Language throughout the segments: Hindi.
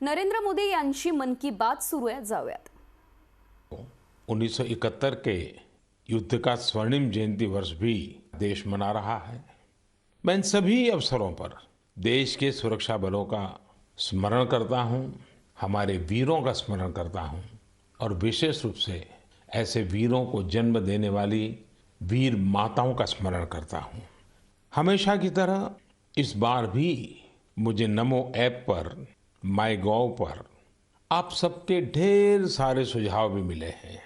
नरेंद्र मोदी यांची मन की बात सुरू आहे, जाऊयात। 1971 के युद्ध का स्वर्णिम जयंती वर्ष भी देश मना रहा है। मैं इन सभी अवसरों पर देश के सुरक्षा बलों का स्मरण करता हूं, हमारे वीरों का स्मरण करता हूं और विशेष रूप से ऐसे वीरों को जन्म देने वाली वीर माताओं का स्मरण करता हूं। हमेशा की तरह इस बार भी मुझे नमो ऐप पर, माईगॉव पर आप सबके ढेर सारे सुझाव भी मिले हैं।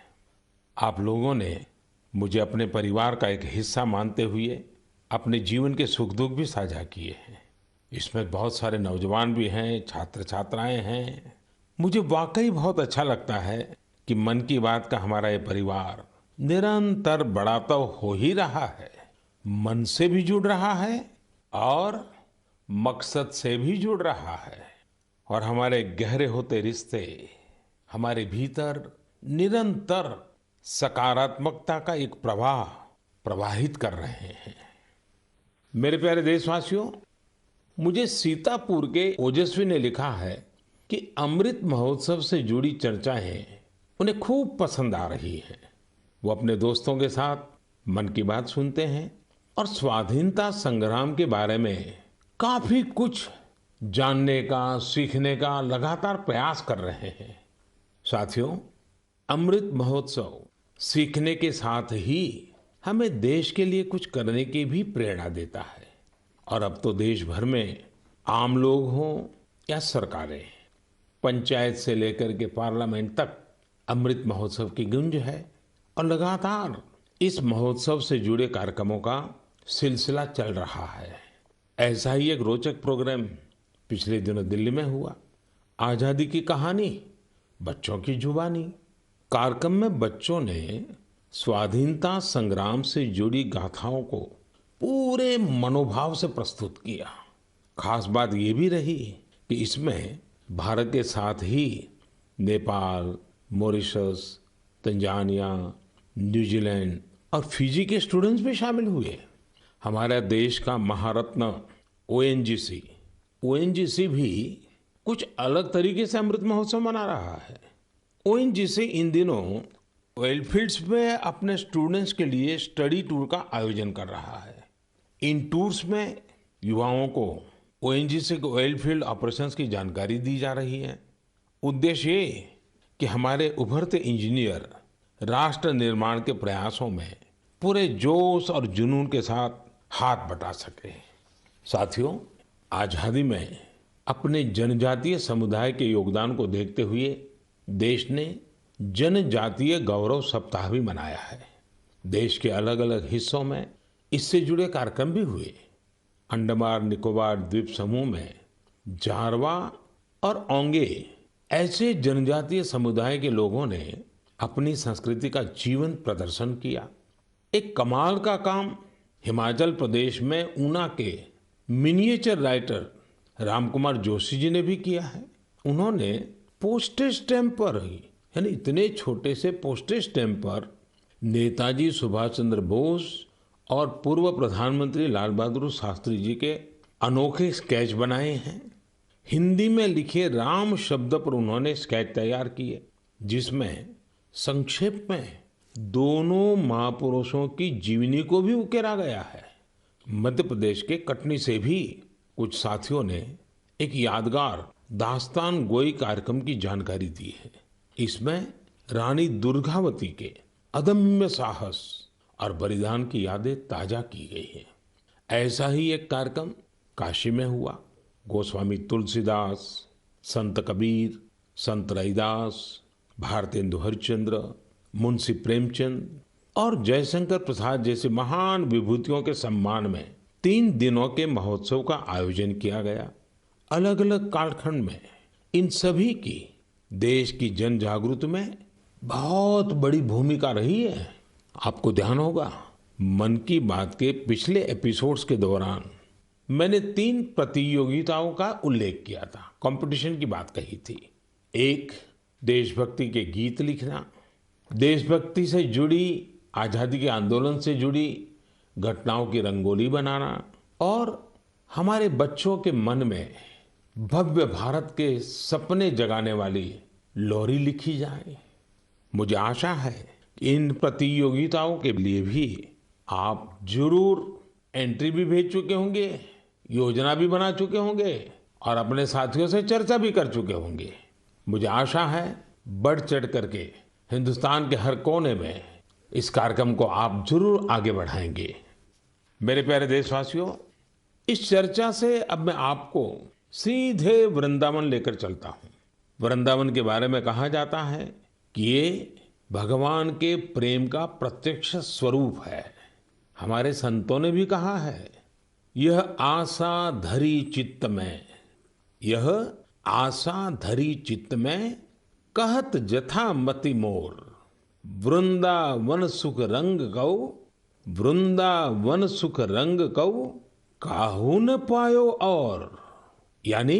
आप लोगों ने मुझे अपने परिवार का एक हिस्सा मानते हुए अपने जीवन के सुख दुख भी साझा किए हैं। इसमें बहुत सारे नौजवान भी हैं, छात्र छात्राएं हैं। मुझे वाकई बहुत अच्छा लगता है कि मन की बात का हमारा ये परिवार निरंतर बड़ा तो हो ही रहा है, मन से भी जुड़ रहा है और मकसद से भी जुड़ रहा है और हमारे गहरे होते रिश्ते हमारे भीतर निरंतर सकारात्मकता का एक प्रवाह प्रवाहित कर रहे हैं। मेरे प्यारे देशवासियों, मुझे सीतापुर के ओजस्वी ने लिखा है कि अमृत महोत्सव से जुड़ी चर्चाएं उन्हें खूब पसंद आ रही हैं। वो अपने दोस्तों के साथ मन की बात सुनते हैं और स्वाधीनता संग्राम के बारे में काफी कुछ जानने का, सीखने का लगातार प्रयास कर रहे हैं। साथियों, अमृत महोत्सव सीखने के साथ ही हमें देश के लिए कुछ करने की भी प्रेरणा देता है। और अब तो देश भर में आम लोग हों या सरकारें, पंचायत से लेकर के पार्लियामेंट तक अमृत महोत्सव की गूंज है और लगातार इस महोत्सव से जुड़े कार्यक्रमों का सिलसिला चल रहा है। ऐसा ही एक रोचक प्रोग्राम पिछले दिनों दिल्ली में हुआ। आजादी की कहानी, बच्चों की जुबानी। कार्यक्रम में बच्चों ने स्वाधीनता संग्राम से जुड़ी गाथाओं को पूरे मनोभाव से प्रस्तुत किया। खास बात ये भी रही कि इसमें भारत के साथ ही नेपाल, मॉरिशस, तंजानिया, न्यूजीलैंड और फिजी के स्टूडेंट्स भी शामिल हुए। हमारे देश का महारत्न ओएनजीसी भी कुछ अलग तरीके से अमृत महोत्सव मना रहा है। ओएनजीसी इन दिनों ऑयल फील्ड्स में अपने स्टूडेंट्स के लिए स्टडी टूर का आयोजन कर रहा है। इन टूर्स में युवाओं को ओएनजीसी के ऑयल फील्ड ऑपरेशंस की जानकारी दी जा रही है। उद्देश्य ये कि हमारे उभरते इंजीनियर राष्ट्र निर्माण के प्रयासों में पूरे जोश और जुनून के साथ हाथ बटा सके। साथियों, आजादी में अपने जनजातीय समुदाय के योगदान को देखते हुए देश ने जनजातीय गौरव सप्ताह भी मनाया है। देश के अलग अलग हिस्सों में इससे जुड़े कार्यक्रम भी हुए। अंडमान निकोबार द्वीप समूह में जारवा और ओंगे ऐसे जनजातीय समुदाय के लोगों ने अपनी संस्कृति का जीवंत प्रदर्शन किया। एक कमाल का काम हिमाचल प्रदेश में ऊना के मिनिएचर राइटर रामकुमार जोशी जी ने भी किया है। उन्होंने पोस्टेज स्टैम्प पर ही, यानी इतने छोटे से पोस्टेज स्टैम्प पर नेताजी सुभाष चंद्र बोस और पूर्व प्रधानमंत्री लाल बहादुर शास्त्री जी के अनोखे स्केच बनाए हैं। हिंदी में लिखे राम शब्द पर उन्होंने स्केच तैयार किए, जिसमें संक्षेप में दोनों महापुरुषों की जीवनी को भी उकेरा गया है। मध्य प्रदेश के कटनी से भी कुछ साथियों ने एक यादगार दास्तान गोई कार्यक्रम की जानकारी दी है। इसमें रानी दुर्गावती के अदम्य साहस और बलिदान की यादें ताजा की गई हैं। ऐसा ही एक कार्यक्रम काशी में हुआ। गोस्वामी तुलसीदास, संत कबीर, संत रैदास, भारतेंदु हरिश्चंद्र, मुंशी प्रेमचंद और जयशंकर प्रसाद जैसे महान विभूतियों के सम्मान में 3 दिनों के महोत्सव का आयोजन किया गया। अलग अलग कालखंड में इन सभी की देश की जन जागृति में बहुत बड़ी भूमिका रही है। आपको ध्यान होगा, मन की बात के पिछले एपिसोड्स के दौरान मैंने 3 प्रतियोगिताओं का उल्लेख किया था, कंपटीशन की बात कही थी। एक, देशभक्ति के गीत लिखना, देशभक्ति से जुड़ी, आजादी के आंदोलन से जुड़ी घटनाओं की रंगोली बनाना और हमारे बच्चों के मन में भव्य भारत के सपने जगाने वाली लोरी लिखी जाए। मुझे आशा है कि इन प्रतियोगिताओं के लिए भी आप जरूर एंट्री भी भेज चुके होंगे, योजना भी बना चुके होंगे और अपने साथियों से चर्चा भी कर चुके होंगे। मुझे आशा है बढ़ चढ़ करके हिंदुस्तान के हर कोने में इस कार्यक्रम को आप जरूर आगे बढ़ाएंगे। मेरे प्यारे देशवासियों, इस चर्चा से अब मैं आपको सीधे वृंदावन लेकर चलता हूँ। वृंदावन के बारे में कहा जाता है कि ये भगवान के प्रेम का प्रत्यक्ष स्वरूप है। हमारे संतों ने भी कहा है, यह आशा धरी चित्त में, यह आशा धरी चित्त में, कहत जथा मति मोर, वृंदावन सुख रंग गौ, वृंदावन सुख रंग गौ, काहू न पायो और। यानी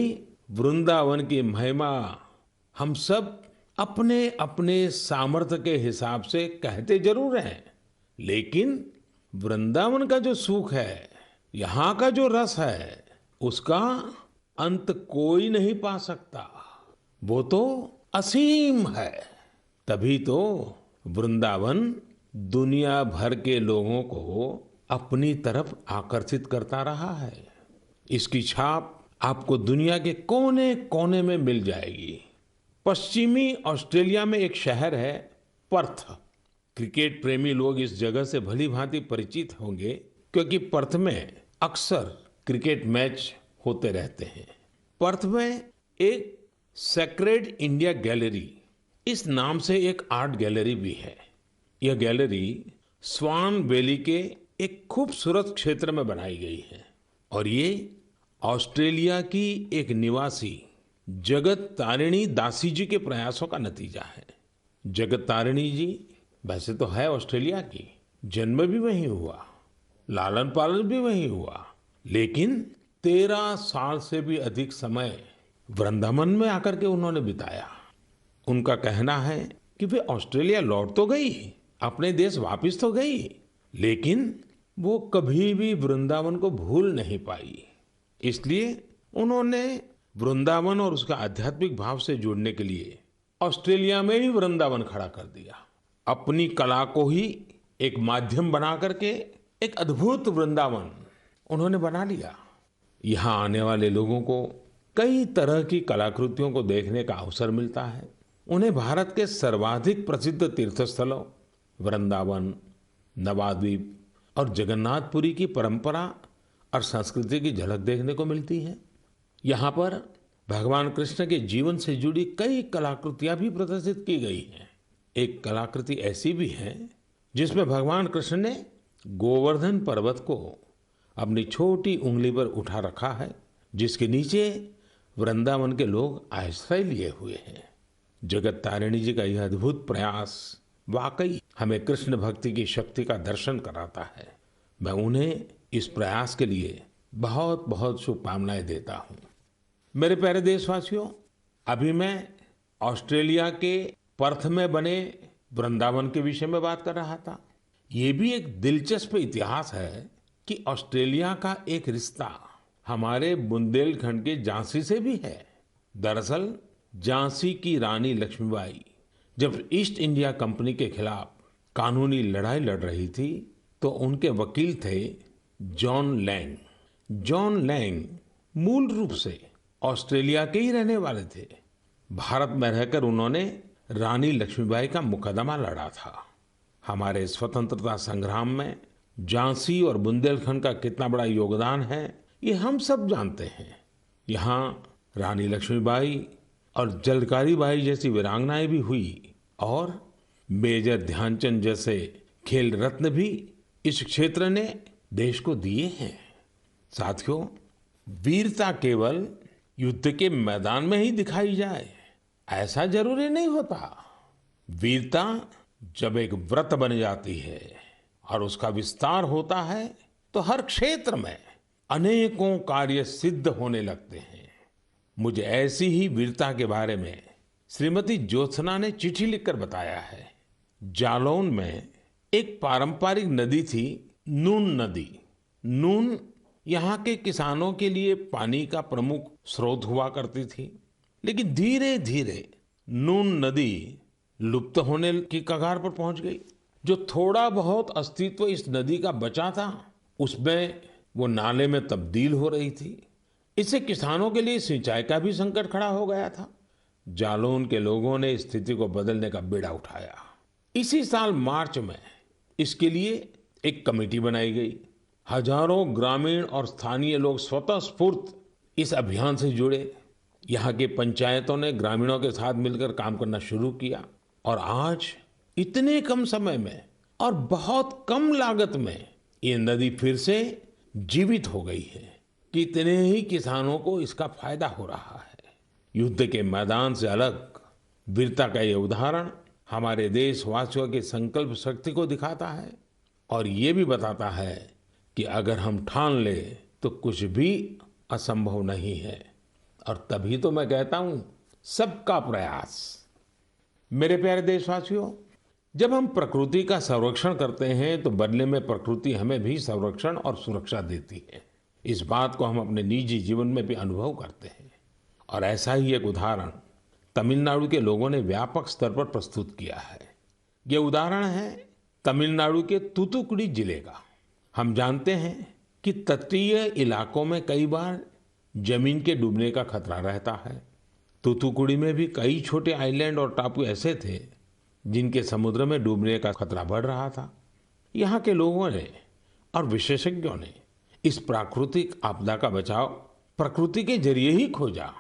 वृंदावन की महिमा हम सब अपने अपने सामर्थ्य के हिसाब से कहते जरूर हैं, लेकिन वृंदावन का जो सुख है, यहाँ का जो रस है, उसका अंत कोई नहीं पा सकता। वो तो असीम है। तभी तो वृंदावन दुनिया भर के लोगों को अपनी तरफ आकर्षित करता रहा है। इसकी छाप आपको दुनिया के कोने कोने में मिल जाएगी। पश्चिमी ऑस्ट्रेलिया में एक शहर है पर्थ। क्रिकेट प्रेमी लोग इस जगह से भली भांति परिचित होंगे, क्योंकि पर्थ में अक्सर क्रिकेट मैच होते रहते हैं। पर्थ में एक सेक्रेड इंडिया गैलरी इस नाम से एक आर्ट गैलरी भी है। यह गैलरी स्वान वैली के एक खूबसूरत क्षेत्र में बनाई गई है और ये ऑस्ट्रेलिया की एक निवासी जगत तारिणी दासी जी के प्रयासों का नतीजा है। जगत तारिणी जी वैसे तो है ऑस्ट्रेलिया की, जन्म भी वहीं हुआ, लालन पालन भी वहीं हुआ, लेकिन 13 साल से भी अधिक समय वृंदावन में आकर के उन्होंने बिताया। उनका कहना है कि वे ऑस्ट्रेलिया लौट तो गई, अपने देश वापस तो गई, लेकिन वो कभी भी वृंदावन को भूल नहीं पाई। इसलिए उन्होंने वृंदावन और उसका आध्यात्मिक भाव से जुड़ने के लिए ऑस्ट्रेलिया में ही वृंदावन खड़ा कर दिया। अपनी कला को ही एक माध्यम बना करके एक अद्भुत वृंदावन उन्होंने बना लिया। यहाँ आने वाले लोगों को कई तरह की कलाकृतियों को देखने का अवसर मिलता है। उन्हें भारत के सर्वाधिक प्रसिद्ध तीर्थस्थलों वृंदावन, नवाद्वीप और जगन्नाथपुरी की परंपरा और संस्कृति की झलक देखने को मिलती है। यहाँ पर भगवान कृष्ण के जीवन से जुड़ी कई कलाकृतियां भी प्रदर्शित की गई हैं। एक कलाकृति ऐसी भी है जिसमें भगवान कृष्ण ने गोवर्धन पर्वत को अपनी छोटी उंगली पर उठा रखा है, जिसके नीचे वृंदावन के लोग आश्रय लिए हुए हैं। जगत तारिणी जी का यह अद्भुत प्रयास वाकई हमें कृष्ण भक्ति की शक्ति का दर्शन कराता है। मैं उन्हें इस प्रयास के लिए बहुत बहुत शुभकामनाएं देता हूं। मेरे प्यारे देशवासियों, अभी मैं ऑस्ट्रेलिया के पर्थ में बने वृंदावन के विषय में बात कर रहा था। ये भी एक दिलचस्प इतिहास है कि ऑस्ट्रेलिया का एक रिश्ता हमारे बुंदेलखंड के झांसी से भी है। दरअसल झांसी की रानी लक्ष्मीबाई जब ईस्ट इंडिया कंपनी के खिलाफ कानूनी लड़ाई लड़ रही थी तो उनके वकील थे जॉन लैंग। जॉन लैंग मूल रूप से ऑस्ट्रेलिया के ही रहने वाले थे। भारत में रहकर उन्होंने रानी लक्ष्मीबाई का मुकदमा लड़ा था। हमारे स्वतंत्रता संग्राम में झांसी और बुंदेलखंड का कितना बड़ा योगदान है ये हम सब जानते हैं। यहाँ रानी लक्ष्मीबाई और झलकारी बाई जैसी वीरांगनाएं भी हुई और मेजर ध्यानचंद जैसे खेल रत्न भी इस क्षेत्र ने देश को दिए हैं। साथियों, वीरता केवल युद्ध के मैदान में ही दिखाई जाए ऐसा जरूरी नहीं होता। वीरता जब एक व्रत बन जाती है और उसका विस्तार होता है तो हर क्षेत्र में अनेकों कार्य सिद्ध होने लगते हैं। मुझे ऐसी ही वीरता के बारे में श्रीमती ज्योत्सना ने चिट्ठी लिखकर बताया है। जालौन में एक पारंपरिक नदी थी, नून नदी। नून यहाँ के किसानों के लिए पानी का प्रमुख स्रोत हुआ करती थी। लेकिन धीरे धीरे नून नदी लुप्त होने की कगार पर पहुंच गई। जो थोड़ा बहुत अस्तित्व इस नदी का बचा था, उसमें वो नाले में तब्दील हो रही थी। इससे किसानों के लिए सिंचाई का भी संकट खड़ा हो गया था। जालौन के लोगों ने स्थिति को बदलने का बीड़ा उठाया। इसी साल मार्च में इसके लिए एक कमेटी बनाई गई। हजारों ग्रामीण और स्थानीय लोग स्वतः स्फूर्त इस अभियान से जुड़े। यहाँ की पंचायतों ने ग्रामीणों के साथ मिलकर काम करना शुरू किया और आज इतने कम समय में और बहुत कम लागत में ये नदी फिर से जीवित हो गई है। कितने ही किसानों को इसका फायदा हो रहा है। युद्ध के मैदान से अलग वीरता का ये उदाहरण हमारे देशवासियों की संकल्प शक्ति को दिखाता है और ये भी बताता है कि अगर हम ठान ले तो कुछ भी असंभव नहीं है। और तभी तो मैं कहता हूं, सबका प्रयास। मेरे प्यारे देशवासियों, जब हम प्रकृति का संरक्षण करते हैं तो बदले में प्रकृति हमें भी संरक्षण और सुरक्षा देती है। इस बात को हम अपने निजी जीवन में भी अनुभव करते हैं और ऐसा ही एक उदाहरण तमिलनाडु के लोगों ने व्यापक स्तर पर प्रस्तुत किया है। ये उदाहरण है तमिलनाडु के तूतुकुड़ी जिले का। हम जानते हैं कि तटीय इलाकों में कई बार जमीन के डूबने का खतरा रहता है। तूतुकुड़ी में भी कई छोटे आइलैंड और टापू ऐसे थे जिनके समुद्र में डूबने का खतरा बढ़ रहा था। यहाँ के लोगों ने और विशेषज्ञों ने इस प्राकृतिक आपदा का बचाव प्रकृति के जरिए ही खोजा।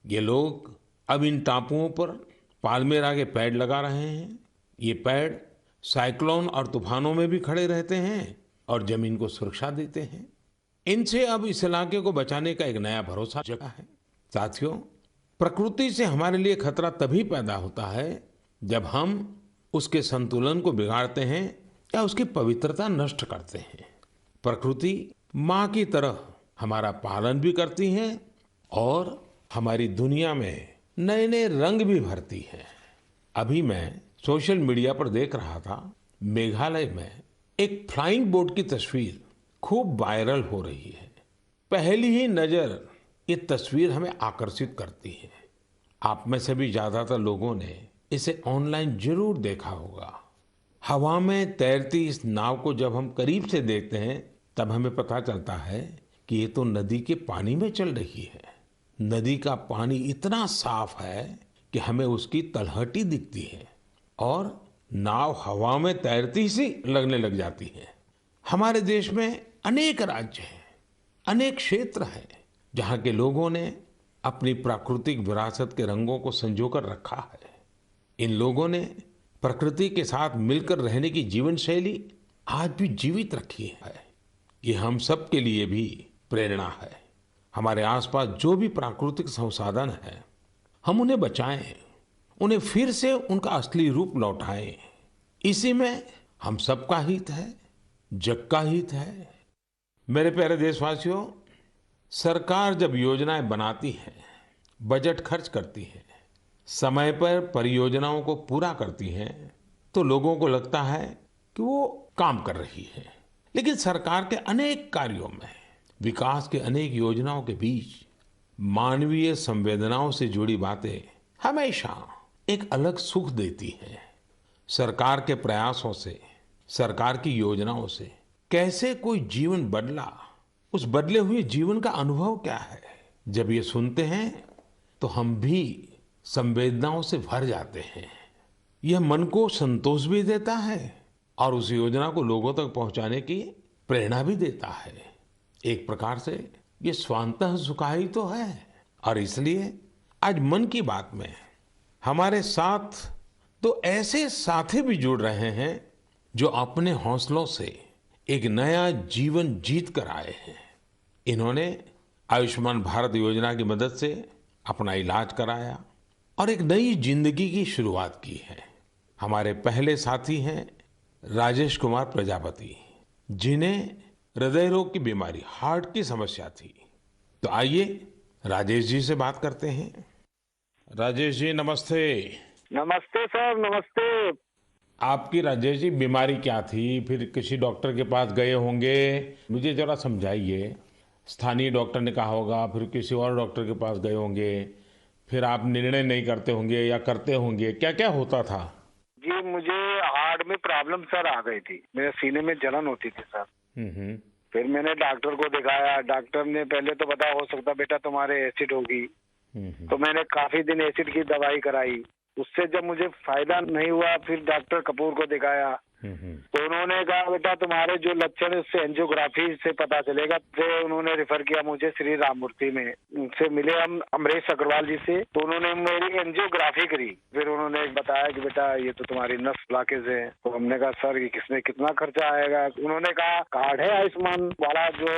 ये लोग अब इन टापुओं पर पाल्मेरा के पेड़ लगा रहे हैं। ये पेड़ साइक्लोन और तूफानों में भी खड़े रहते हैं और जमीन को सुरक्षा देते हैं। इनसे अब इस इलाके को बचाने का एक नया भरोसा जगा है। साथियों, प्रकृति से हमारे लिए खतरा तभी पैदा होता है जब हम उसके संतुलन को बिगाड़ते हैं या उसकी पवित्रता नष्ट करते हैं। प्रकृति माँ की तरह हमारा पालन भी करती है और हमारी दुनिया में नए नए रंग भी भरती है। अभी मैं सोशल मीडिया पर देख रहा था, मेघालय में एक फ्लाइंग बोट की तस्वीर खूब वायरल हो रही है। पहली ही नजर ये तस्वीर हमें आकर्षित करती है। आप में से भी ज्यादातर लोगों ने इसे ऑनलाइन जरूर देखा होगा। हवा में तैरती इस नाव को जब हम करीब से देखते हैं तब हमें पता चलता है कि ये तो नदी के पानी में चल रही है। नदी का पानी इतना साफ है कि हमें उसकी तलहटी दिखती है और नाव हवा में तैरती सी लगने लग जाती है। हमारे देश में अनेक राज्य हैं, अनेक क्षेत्र हैं जहाँ के लोगों ने अपनी प्राकृतिक विरासत के रंगों को संजोकर रखा है। इन लोगों ने प्रकृति के साथ मिलकर रहने की जीवन शैली आज भी जीवित रखी है। ये हम सब के लिए भी प्रेरणा है। हमारे आसपास जो भी प्राकृतिक संसाधन है, हम उन्हें बचाएं, उन्हें फिर से उनका असली रूप लौटाएं। इसी में हम सबका हित है, जग का हित है। मेरे प्यारे देशवासियों, सरकार जब योजनाएं बनाती है, बजट खर्च करती है, समय पर परियोजनाओं को पूरा करती है, तो लोगों को लगता है कि वो काम कर रही है। लेकिन सरकार के अनेक कार्यों में, विकास के अनेक योजनाओं के बीच मानवीय संवेदनाओं से जुड़ी बातें हमेशा एक अलग सुख देती हैं। सरकार के प्रयासों से, सरकार की योजनाओं से कैसे कोई जीवन बदला, उस बदले हुए जीवन का अनुभव क्या है, जब ये सुनते हैं तो हम भी संवेदनाओं से भर जाते हैं। यह मन को संतोष भी देता है और उस योजना को लोगों तक पहुंचाने की प्रेरणा भी देता है। एक प्रकार से ये स्वांतः सुखाई तो है। और इसलिए आज मन की बात में हमारे साथ तो ऐसे साथी भी जुड़ रहे हैं जो अपने हौसलों से एक नया जीवन जीत कर आए हैं। इन्होंने आयुष्मान भारत योजना की मदद से अपना इलाज कराया और एक नई जिंदगी की शुरुआत की है। हमारे पहले साथी हैं राजेश कुमार प्रजापति, जिन्हें हृदय रोग की बीमारी, हार्ट की समस्या थी। तो आइए राजेश जी से बात करते हैं। राजेश जी नमस्ते। नमस्ते सर, नमस्ते। आपकी राजेश जी बीमारी क्या थी? फिर किसी डॉक्टर के पास गए होंगे, मुझे जरा समझाइए। स्थानीय डॉक्टर ने कहा होगा, फिर किसी और डॉक्टर के पास गए होंगे, फिर आप निर्णय नहीं करते होंगे या करते होंगे, क्या क्या होता था? जी, मुझे हार्ट में प्रॉब्लम सर आ गई थी। मेरे सीने में जलन होती थी सर। हम्म। फिर मैंने डॉक्टर को दिखाया। डॉक्टर ने पहले तो बताया हो सकता बेटा तुम्हारे एसिड होगी। तो मैंने काफी दिन एसिड की दवाई कराई। उससे जब मुझे फायदा नहीं हुआ, फिर डॉक्टर कपूर को दिखाया। तो उन्होंने कहा बेटा तुम्हारे जो लक्षण है उससे एंजियोग्राफी से पता चलेगा। फिर उन्होंने रेफर किया मुझे श्री राममूर्ति में। उनसे मिले हम अमरीश अग्रवाल जी से, तो उन्होंने मेरी एंजियोग्राफी करी। फिर उन्होंने बताया कि बेटा ये तो तुम्हारी नस ब्लॉकेज है। तो हमने कहा सर ये किसमें कितना खर्चा आएगा? उन्होंने कहा कार्ड है आयुष्मान वाला जो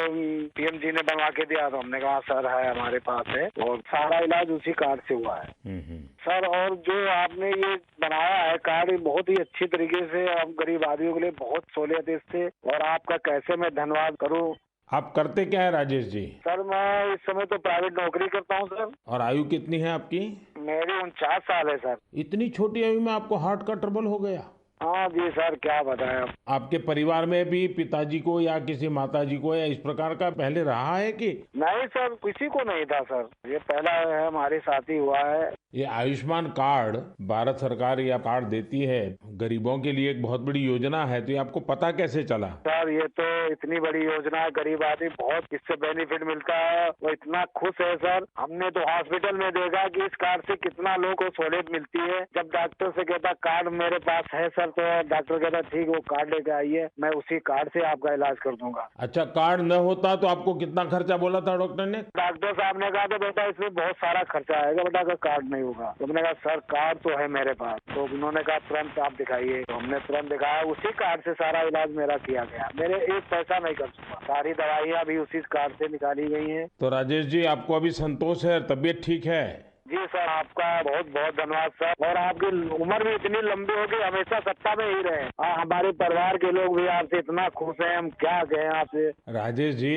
पीएम जी ने बनवा के दिया। तो हमने कहा सर है हमारे पास है, और सारा इलाज उसी कार्ड से हुआ है सर। और जो आपने ये बनाया है कार्ड, ये बहुत ही अच्छी तरीके से हम गरीब आदमियों के लिए बहुत सहूलियत है इससे। और आपका कैसे मैं धन्यवाद करूं। आप करते क्या है राजेश जी? सर मैं इस समय तो प्राइवेट नौकरी करता हूं सर। और आयु कितनी है आपकी? मेरी 49 साल है सर। इतनी छोटी आयु में आपको हार्ट का ट्रबल हो गया? हाँ जी सर, क्या बताएं अब। आपके परिवार में भी पिताजी को या किसी माताजी को या इस प्रकार का पहले रहा है कि? नहीं सर, किसी को नहीं था सर। ये पहला है हमारे साथ ही हुआ है। ये आयुष्मान कार्ड भारत सरकार या कार्ड देती है गरीबों के लिए, एक बहुत बड़ी योजना है, तो ये आपको पता कैसे चला? सर ये तो इतनी बड़ी योजना है, गरीब आदमी बहुत इससे बेनिफिट मिलता है। वो इतना खुश है सर। हमने तो हॉस्पिटल में देखा कि इस कार्ड से कितना लोगों को सहूलियत मिलती है। जब डॉक्टर से कहता कार्ड मेरे पास है सर, तो डॉक्टर कहता ठीक वो कार्ड लेके आइए, मैं उसी कार्ड से आपका इलाज कर दूंगा। अच्छा, कार्ड न होता तो आपको कितना खर्चा बोला था डॉक्टर ने? डॉक्टर साहब ने कहा था बेटा इसमें बहुत सारा खर्चा आएगा बेटा, अगर कार्ड नहीं होगा। तो मैंने कहा सर कार्ड तो है मेरे पास। तो उन्होंने कहा तुरंत आप दिखाइए। तो हमने तुरंत दिखाया, उसी कार्ड से सारा इलाज मेरा किया गया। मेरे एक पैसा नहीं कर चुका। सारी दवाइयाँ भी उसी कार्ड से निकाली गई हैं। तो राजेश जी आपको अभी संतोष है, तबीयत ठीक है? जी सर, आपका बहुत बहुत धन्यवाद सर। और आपकी उम्र भी इतनी लंबी हो गई, हमेशा सत्ता में ही रहे। हमारे परिवार के लोग भी आपसे इतना खुश हैं, हम क्या कहें आपसे। राजेश जी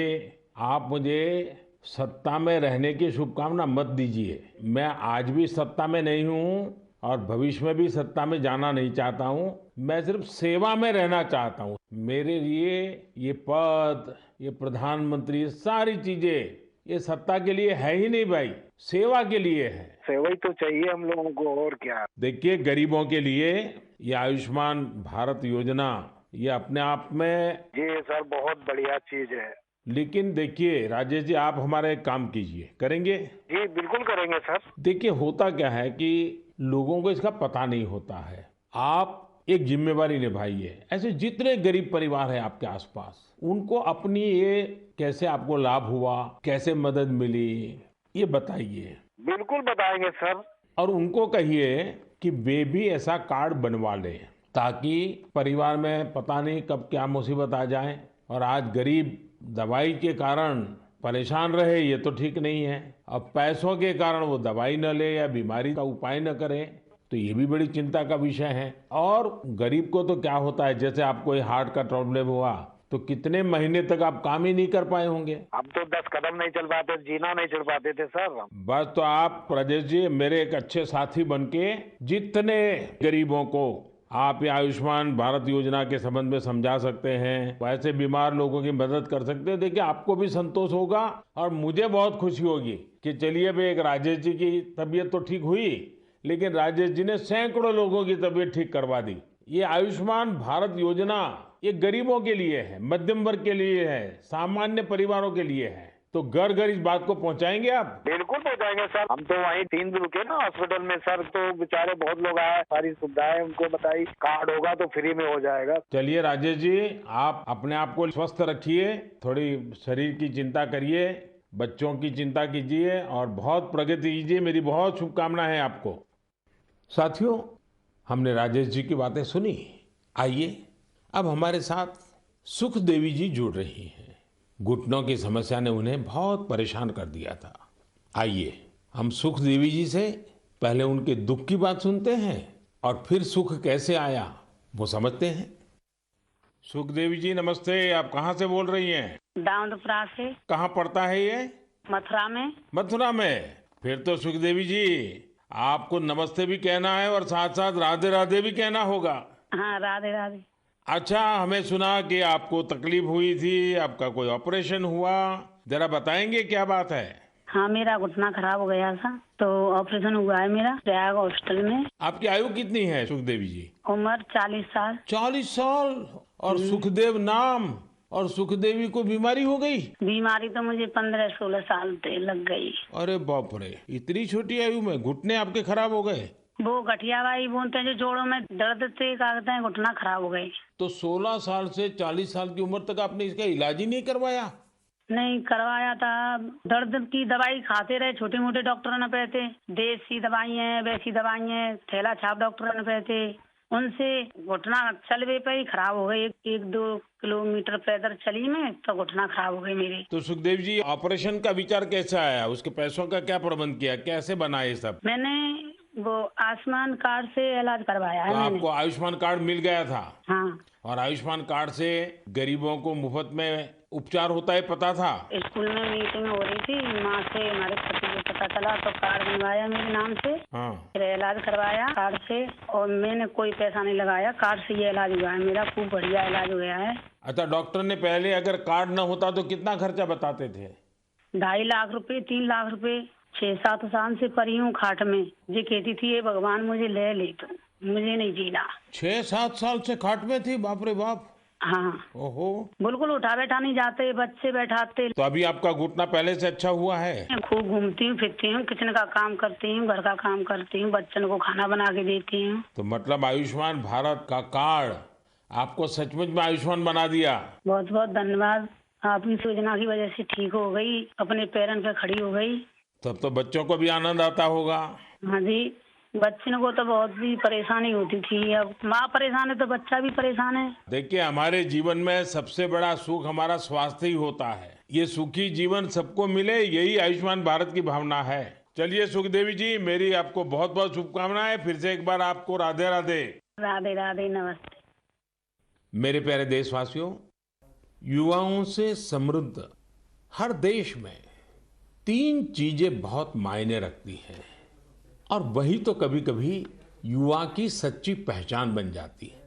आप मुझे सत्ता में रहने की शुभकामना मत दीजिए। मैं आज भी सत्ता में नहीं हूँ और भविष्य में भी सत्ता में जाना नहीं चाहता हूँ। मैं सिर्फ सेवा में रहना चाहता हूँ। मेरे लिए ये पद, ये प्रधानमंत्री, सारी चीजें ये सत्ता के लिए है ही नहीं भाई, सेवा के लिए है। सेवा ही तो चाहिए हम लोगों को, और क्या। देखिए गरीबों के लिए ये आयुष्मान भारत योजना ये अपने आप में, जी सर, बहुत बढ़िया चीज है। लेकिन देखिए राजेश जी आप हमारा एक काम कीजिए, करेंगे? जी बिल्कुल करेंगे सर। देखिए होता क्या है कि लोगों को इसका पता नहीं होता है। आप एक जिम्मेवारी निभाइए। ऐसे जितने गरीब परिवार हैं आपके आसपास, उनको अपनी ये कैसे आपको लाभ हुआ, कैसे मदद मिली, ये बताइए। बिल्कुल बताएंगे सर। और उनको कहिए कि वे भी ऐसा कार्ड बनवा लें, ताकि परिवार में पता नहीं कब क्या मुसीबत आ जाए। और आज गरीब दवाई के कारण परेशान रहे, ये तो ठीक नहीं है। अब पैसों के कारण वो दवाई न ले या बीमारी का उपाय न करे, तो ये भी बड़ी चिंता का विषय है। और गरीब को तो क्या होता है, जैसे आपको ये हार्ट का प्रॉब्लम हुआ, तो कितने महीने तक आप काम ही नहीं कर पाए होंगे। अब तो 10 कदम नहीं चल पाते, जीना नहीं चढ़ पाते थे सर। बस तो आप राजेश जी मेरे एक अच्छे साथी बनके जितने गरीबों को आप ये आयुष्मान भारत योजना के संबंध में समझा सकते हैं, वैसे बीमार लोगों की मदद कर सकते हैं। देखिए आपको भी संतोष होगा और मुझे बहुत खुशी होगी कि चलिए भाई एक राजेश जी की तबीयत तो ठीक हुई, लेकिन राजेश जी ने सैकड़ों लोगों की तबीयत ठीक करवा दी। ये आयुष्मान भारत योजना ये गरीबों के लिए है, मध्यम वर्ग के लिए है, सामान्य परिवारों के लिए है। तो घर घर इस बात को पहुंचाएंगे आप? बिल्कुल पहुंचाएंगे सर। हम तो वहीं 3 दिन रुके ना हॉस्पिटल में सर, तो बेचारे बहुत लोग आए, सारी सुविधाएं उनको बताई। कार्ड होगा तो फ्री में हो जाएगा। चलिए राजेश जी आप अपने आप को स्वस्थ रखिए, थोड़ी शरीर की चिंता करिए, बच्चों की चिंता कीजिए और बहुत प्रगति कीजिए। मेरी बहुत शुभकामनाएं हैं आपको। साथियों हमने राजेश जी की बातें सुनी। आइए अब हमारे साथ सुख देवी जी जुड़ रही हैं। घुटनों की समस्या ने उन्हें बहुत परेशान कर दिया था। आइए हम सुख देवी जी से पहले उनके दुख की बात सुनते हैं और फिर सुख कैसे आया वो समझते हैं। सुख देवी जी नमस्ते, आप कहाँ से बोल रही हैं? दाऊदपुरा से। कहाँ पड़ता है ये? मथुरा में। मथुरा में। फिर तो सुख देवी जी आपको नमस्ते भी कहना है और साथ साथ राधे राधे भी कहना होगा। हाँ राधे राधे। अच्छा, हमें सुना कि आपको तकलीफ हुई थी, आपका कोई ऑपरेशन हुआ, जरा बताएंगे क्या बात है? हाँ, मेरा घुटना खराब हो गया था तो ऑपरेशन हुआ है मेरा प्रयाग हॉस्पिटल में। आपकी आयु कितनी है सुखदेवी जी? उम्र 40 साल। 40 साल और सुखदेव नाम, और सुखदेवी को बीमारी हो गई? बीमारी तो मुझे 15-16 साल से लग गई। अरे बाप रे, इतनी छोटी आयु में घुटने आपके खराब हो गए? वो गठियावाई बोलते हैं जो जोड़ों में दर्द थे, कहते हैं घुटना खराब हो गई। तो 16 साल से 40 साल की उम्र तक आपने इसका इलाज ही नहीं करवाया? नहीं करवाया था, दर्द की दवाई खाते रहे, छोटे मोटे डॉक्टरों ने कहते, देसी दवाई है वैसी दवाई है, थैला छाप डॉक्टरों ने कहते, उनसे घुटना चलवे पे ही खराब हो गई। 1-2 किलोमीटर पैदल चली मैं तो घुटना खराब हो गई मेरी। तो सुखदेव जी, ऑपरेशन का विचार कैसे आया? उसके पैसों का क्या प्रबंध किया? कैसे बना ये सब? मैंने वो आयुष्मान कार्ड से इलाज करवाया है तो मैंने। आपको आयुष्मान कार्ड मिल गया था? हाँ, और आयुष्मान कार्ड से गरीबों को मुफ्त में उपचार होता है, पता था? स्कूल में मीटिंग हो रही थी, माँ से हमारे पति को पता चला तो कार्ड बनवाया मेरे नाम से। हाँ। फिर इलाज करवाया कार्ड से और मैंने कोई पैसा नहीं लगाया, कार्ड से ये इलाज हुआ है मेरा, खूब बढ़िया इलाज हो गया है। अच्छा, डॉक्टर ने पहले अगर कार्ड न होता तो कितना खर्चा बताते थे? 2.5 लाख रुपए, 3 लाख रुपए। 6-7 साल से पड़ी हूँ खाट में। ये कहती थी ये भगवान मुझे ले तो मुझे नहीं जीना। 6-7 साल से खाट में थी? बाप रे बाप। हाँ, ओहो। बिल्कुल उठा बैठा नहीं जाते, बच्चे बैठाते। तो अभी आपका घुटना पहले से अच्छा हुआ है? मैं खूब घूमती हूँ, फिरती हूँ, किचन का काम करती हूँ, घर का काम करती हूँ, बच्चन को खाना बना के देती हूँ। तो मतलब आयुष्मान भारत का कार्ड आपको सचमुच में आयुष्मान बना दिया। बहुत बहुत धन्यवाद। आपकी योजना की वजह से ठीक हो गई, अपने पैरों पे खड़ी हो गई। तब तो बच्चों को भी आनंद आता होगा। हाँ जी, बच्चों को तो बहुत भी परेशानी होती थी, अब माँ परेशान है तो बच्चा भी परेशान है। देखिए, हमारे जीवन में सबसे बड़ा सुख हमारा स्वास्थ्य ही होता है। ये सुखी जीवन सबको मिले, यही आयुष्मान भारत की भावना है। चलिए सुखदेवी जी, मेरी आपको बहुत बहुत शुभकामनाएं। फिर से एक बार आपको राधे राधे। राधे राधे, नमस्ते। मेरे प्यारे देशवासियों, युवाओं से समृद्ध हर देश में 3 चीजें बहुत मायने रखती हैं, और वही तो कभी कभी युवा की सच्ची पहचान बन जाती है।